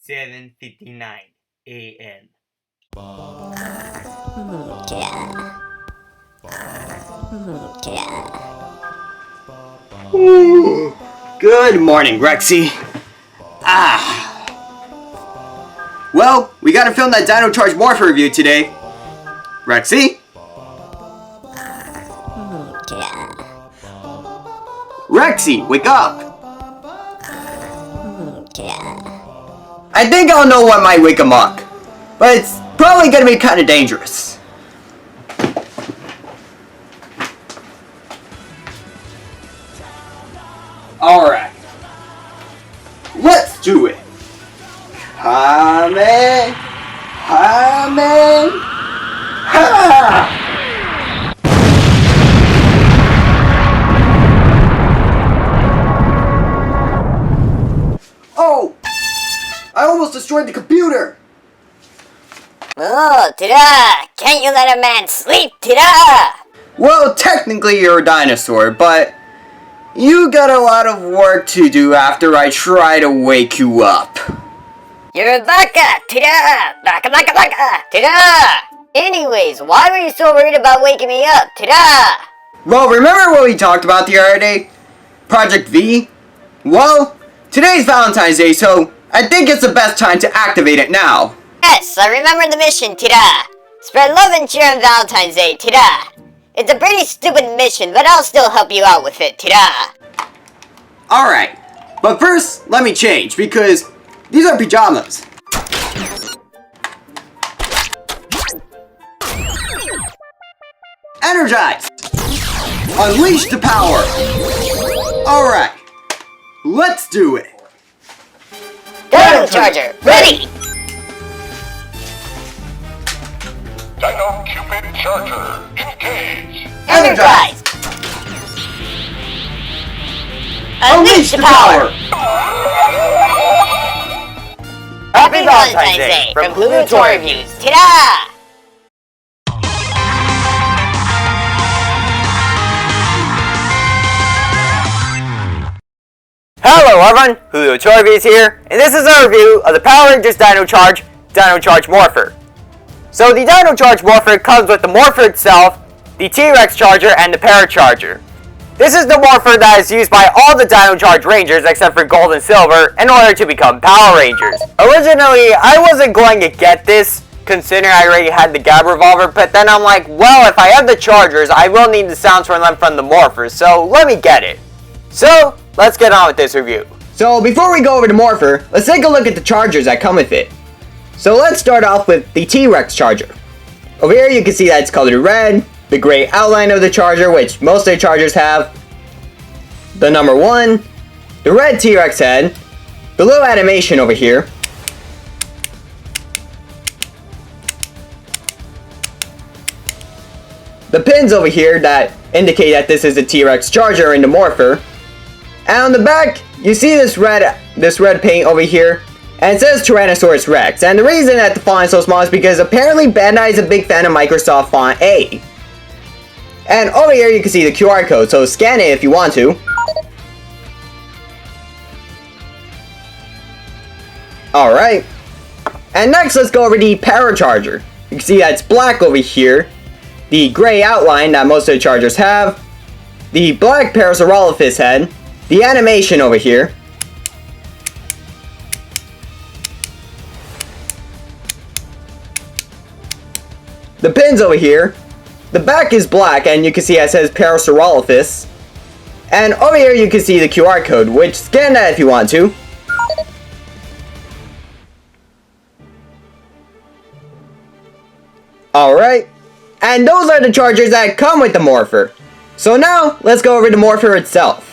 7:59 a.m. Good morning, Rexy. Well, we gotta film that Dino Charge Morpher review today. Rexy? Rexy, wake up! I think I'll know what might wake him up, but it's probably gonna be kinda dangerous. Alright. Let's do it. Come in. Ha! Oh! I almost destroyed the computer! Oh, ta-da! Can't you let a man sleep, ta-da! Well, technically you're a dinosaur, but you got a lot of work to do after I try to wake you up. You're a baka, ta-da! Baka, ta-da! Anyways, why were you so worried about waking me up, ta-da? Well, remember what we talked about the other day? Project V? Well, today's Valentine's Day, so I think it's the best time to activate it now. Yes, I remember the mission, ta-da! Spread love and cheer on Valentine's Day, ta-da! It's a pretty stupid mission, but I'll still help you out with it, ta-da! Alright, but first, let me change, because these are pajamas. Energize! Unleash the power! Alright, let's do it! Dino Charger, ready! Dino Cupid Charger, engage! Energize! Unleash the power! Happy Valentine's Day from Blue Toy Reviews, ta-da! Hello everyone, Julio Torvies here, and this is a review of the Power Rangers Dino Charge Morpher. So the Dino Charge Morpher comes with the Morpher itself, the T-Rex Charger, and the Paracharger. This is the Morpher that is used by all the Dino Charge Rangers except for Gold and Silver in order to become Power Rangers. Originally, I wasn't going to get this, considering I already had the Gab Revolver, but then I'm like, well, if I have the Chargers, I will need the sounds from them from the Morpher, so let me get it. So, let's get on with this review. So before we go over to Morpher, let's take a look at the Chargers that come with it. So let's start off with the T-Rex Charger. Over here you can see that it's colored red, the gray outline of the Charger, which most of the Chargers have, the number 1, the red T-Rex head, the little animation over here, the pins over here that indicate that this is a T-Rex Charger in the Morpher, and on the back you see this red paint over here, and it says Tyrannosaurus Rex. And the reason that the font is so small is because apparently Bandai is a big fan of Microsoft Font A. And over here you can see the QR code, so scan it if you want to. Alright. And next let's go over the Paracharger. You can see that it's black over here, the gray outline that most of the Chargers have, the black Parasaurolophus head, the animation over here, the pins over here, the back is black and you can see it says Parasaurolophus, and over here you can see the QR code, which scan that if you want to. Alright, and those are the Chargers that come with the Morpher. So now, let's go over to Morpher itself.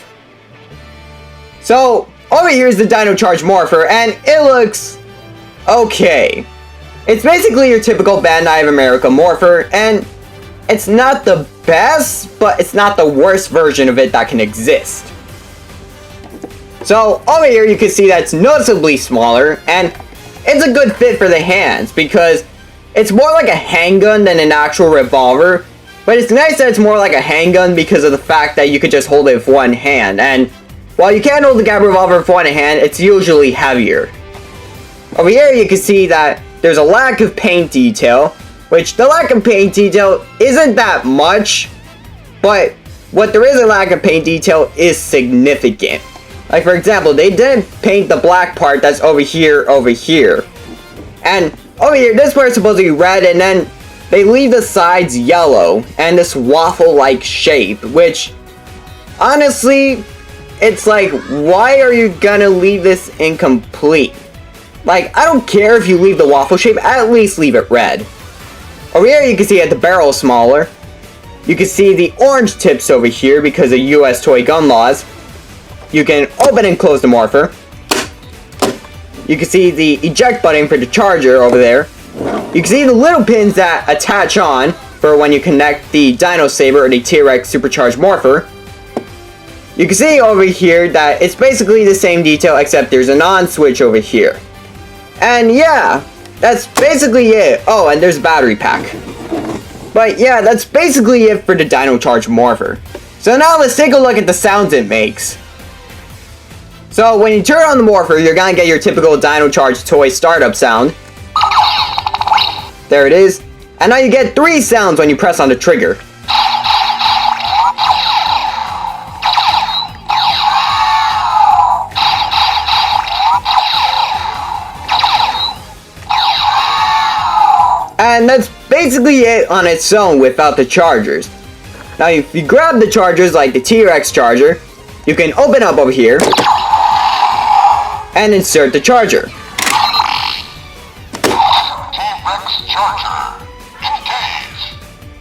So, over here is the Dino Charge Morpher, and it looks okay. It's basically your typical Bandai of America Morpher, and it's not the best, but it's not the worst version of it that can exist. So, over here you can see that it's noticeably smaller, and it's a good fit for the hands, because it's more like a handgun than an actual revolver, but it's nice that it's more like a handgun because of the fact that you could just hold it with one hand, and while you can hold the Gab Revolver with one hand, it's usually heavier. Over here you can see that there's a lack of paint detail, which the lack of paint detail isn't that much, but what there is a lack of paint detail is significant. Like for example, they didn't paint the black part that's over here. And over here, this part's supposed to be red, and then they leave the sides yellow and this waffle-like shape, which honestly, it's like, why are you gonna leave this incomplete? Like, I don't care if you leave the waffle shape, at least leave it red. Over here you can see that the barrel is smaller. You can see the orange tips over here because of US toy gun laws. You can open and close the Morpher. You can see the eject button for the charger over there. You can see the little pins that attach on for when you connect the Dino Saber or the T-Rex supercharged Morpher. You can see over here that it's basically the same detail except there's an on switch over here. And yeah, that's basically it. Oh, and there's a battery pack. But yeah, that's basically it for the Dino Charge Morpher. So now let's take a look at the sounds it makes. So when you turn on the Morpher, you're gonna get your typical Dino Charge toy startup sound. There it is. And now you get 3 sounds when you press on the trigger. And that's basically it on its own without the chargers. Now if you grab the chargers like the T-Rex charger, you can open up over here and insert the charger. T-Rex charger. Engage.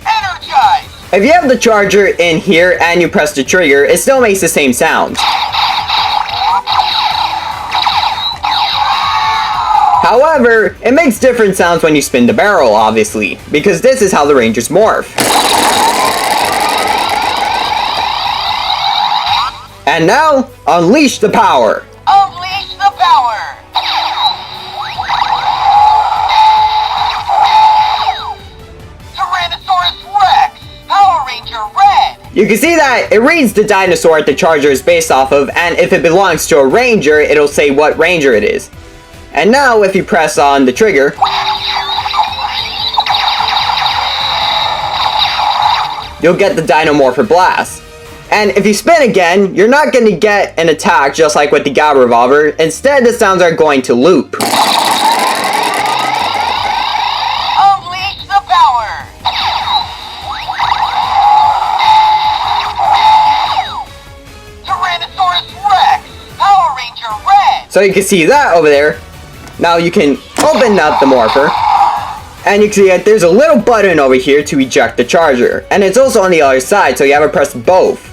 Energize. If you have the charger in here and you press the trigger, it still makes the same sound. However, it makes different sounds when you spin the barrel, obviously, because this is how the Rangers morph. And now, unleash the power! Unleash the power! Tyrannosaurus Rex! Power Ranger Red! You can see that it reads the dinosaur the charger is based off of, and if it belongs to a ranger, it'll say what ranger it is. And now, if you press on the trigger, you'll get the Dino Morpher Blast. And if you spin again, you're not going to get an attack just like with the Gab Revolver. Instead, the sounds are going to loop. Unleash the power! Tyrannosaurus Rex! Power Ranger Red! So you can see that over there. Now you can open up the Morpher, and you can see that there's a little button over here to eject the charger. And it's also on the other side, so you have to press both.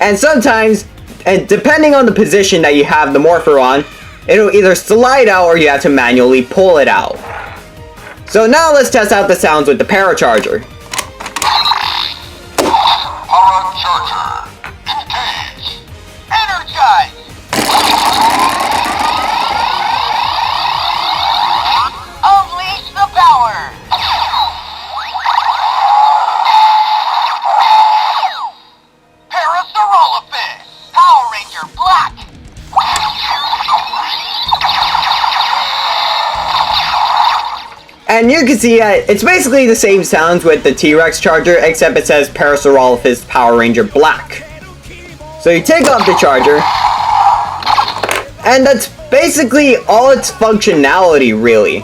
And sometimes, and depending on the position that you have the Morpher on, it'll either slide out or you have to manually pull it out. So now let's test out the sounds with the Paracharger. Paracharger. Engage. Energize! Unleash the power! Parasaurolophus! Power Ranger Black! And you can see that it's basically the same sounds with the T-Rex charger, except it says Parasaurolophus Power Ranger Black. So you take off the charger, and that's basically all its functionality, really.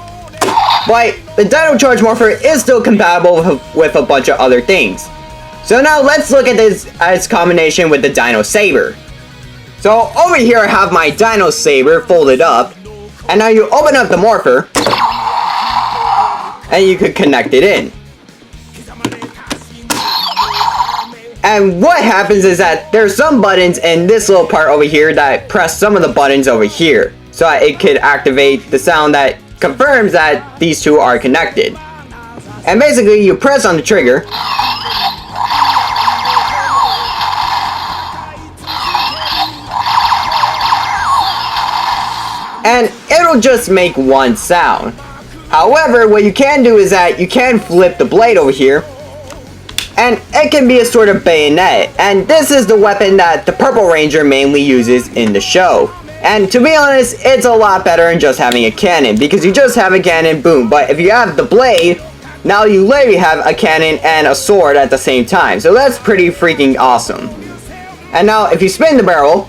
But the Dino Charge Morpher is still compatible with a bunch of other things. So now let's look at this as combination with the Dino Saber. So over here I have my Dino Saber folded up, and now you open up the Morpher, and you could connect it in. And what happens is that there's some buttons in this little part over here that press some of the buttons over here, so that it could activate the sound that confirms that these two are connected. And basically you press on the trigger, and it'll just make one sound. However, what you can do is that you can flip the blade over here, and it can be a sort of bayonet, and this is the weapon that the Purple Ranger mainly uses in the show. And to be honest, it's a lot better than just having a cannon, because you just have a cannon, boom. But if you have the blade, now you literally have a cannon and a sword at the same time. So that's pretty freaking awesome. And now if you spin the barrel,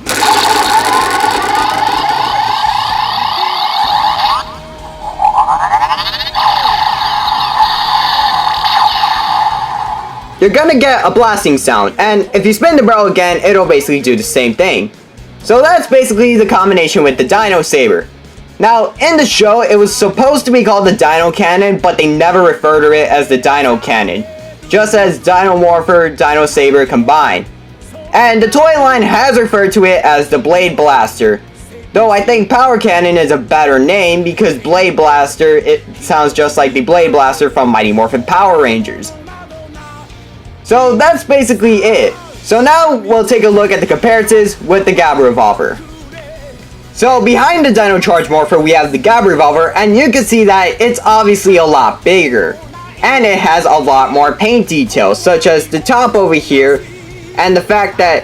you're gonna get a blasting sound, and if you spin the barrel again, it'll basically do the same thing. So that's basically the combination with the Dino Saber. Now, in the show, it was supposed to be called the Dino Cannon, but they never referred to it as the Dino Cannon, just as Dino Morpher, Dino Saber combined. And the toy line has referred to it as the Blade Blaster, though I think Power Cannon is a better name because Blade Blaster, it sounds just like the Blade Blaster from Mighty Morphin Power Rangers. So that's basically it. So now we'll take a look at the comparatives with the Gab Revolver. So behind the Dino Charge Morpher we have the Gab Revolver, and you can see that it's obviously a lot bigger. And it has a lot more paint details, such as the top over here, and the fact that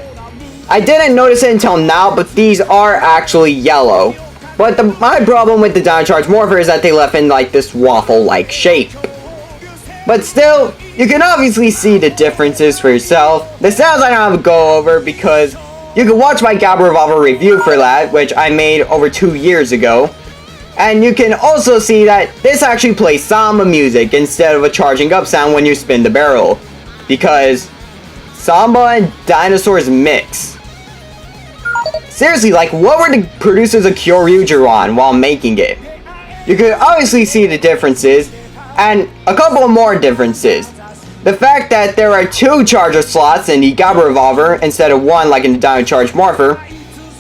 I didn't notice it until now, but these are actually yellow. But my problem with the Dino Charge Morpher is that they left in like this waffle-like shape. But still, you can obviously see the differences for yourself. The sounds I don't have to go over because you can watch my Gab Revolver review for that, which I made over 2 years ago. And you can also see that this actually plays samba music instead of a charging up sound when you spin the barrel. Because samba and dinosaurs mix. Seriously, like what were the producers of Kyoryuger on while making it? You can obviously see the differences. And a couple more differences. The fact that there are 2 charger slots in the Gab Revolver instead of 1 like in the Dino Charge Morpher.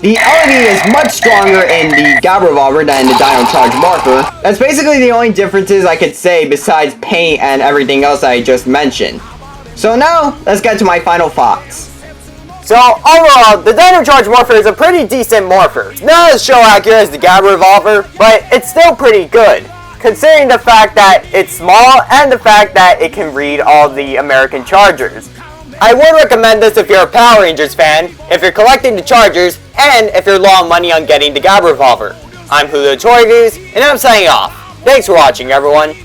The LED is much stronger in the Gab Revolver than the Dino Charge Morpher. That's basically the only differences I could say besides paint and everything else I just mentioned. So now, let's get to my final thoughts. So overall, the Dino Charge Morpher is a pretty decent Morpher. Not as show accurate as the Gab Revolver, but it's still pretty good, considering the fact that it's small and the fact that it can read all the American Chargers. I would recommend this if you're a Power Rangers fan, if you're collecting the Chargers, and if you're low on money on getting the Gab Revolver. I'm Julio Toy Reviews, and I'm signing off. Thanks for watching, everyone.